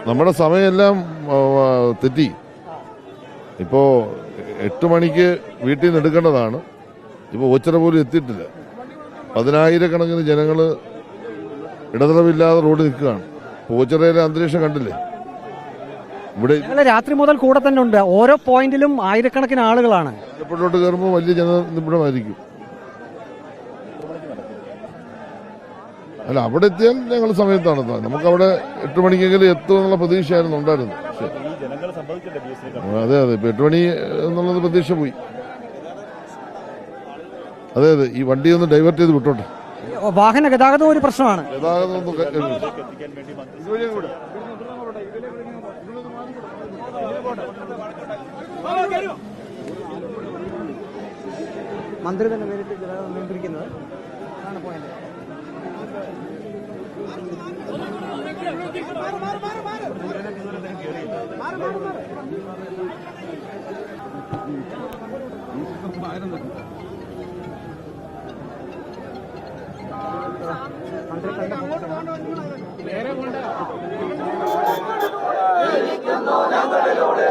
നമ്മുടെ സമയമെല്ലാം തെറ്റി. ഇപ്പോൾ 8 മണിക്ക് വീട്ടിൽ നിന്ന് എടുക്കേണ്ടതാണ്. ഇപ്പോൾ ഓച്ചിറ പോലും എത്തിയിട്ടില്ല. 10,000-കണക്കിന് ജനങ്ങൾ ഇടതടവില്ലാതെ റോഡ് നിൽക്കുകയാണ്. ഓച്ചിറയിലെ അന്തരീക്ഷം കണ്ടില്ലേ? ഇവിടെ രാത്രി മുതൽ കൂടെ തന്നെ ഉണ്ട്. ഓരോ പോയിന്റിലും ആയിരക്കണക്കിന് ആളുകളാണ്. എയർപോർട്ടിലോട്ട് കയറുമ്പോൾ വലിയ ജനനിബിഡമായിരിക്കും. അല്ല, അവിടെ എത്തിയാൽ ഞങ്ങൾ സമയത്താണ്. നമുക്കവിടെ 8 മണിക്കെങ്കിലും എത്തുമെന്നുള്ള പ്രതീക്ഷയായിരുന്നു ഉണ്ടായിരുന്നു. അതെ, ഇപ്പൊ 8 മണി എന്നുള്ളത് പ്രതീക്ഷ പോയി. അതെ, ഈ വണ്ടി ഒന്ന് ഡൈവേർട്ട് ചെയ്ത് വിട്ടോട്ടെ. വാഹന ഗതാഗതം ഒരു പ്രശ്നമാണ്. ഗതാഗതം മന്ത്രി തന്നെ നേരിട്ട് ഗതാഗതം നിയന്ത്രിക്കുന്നത് ആണ് പോയിന്റ്. ഞങ്ങളിലൂടെ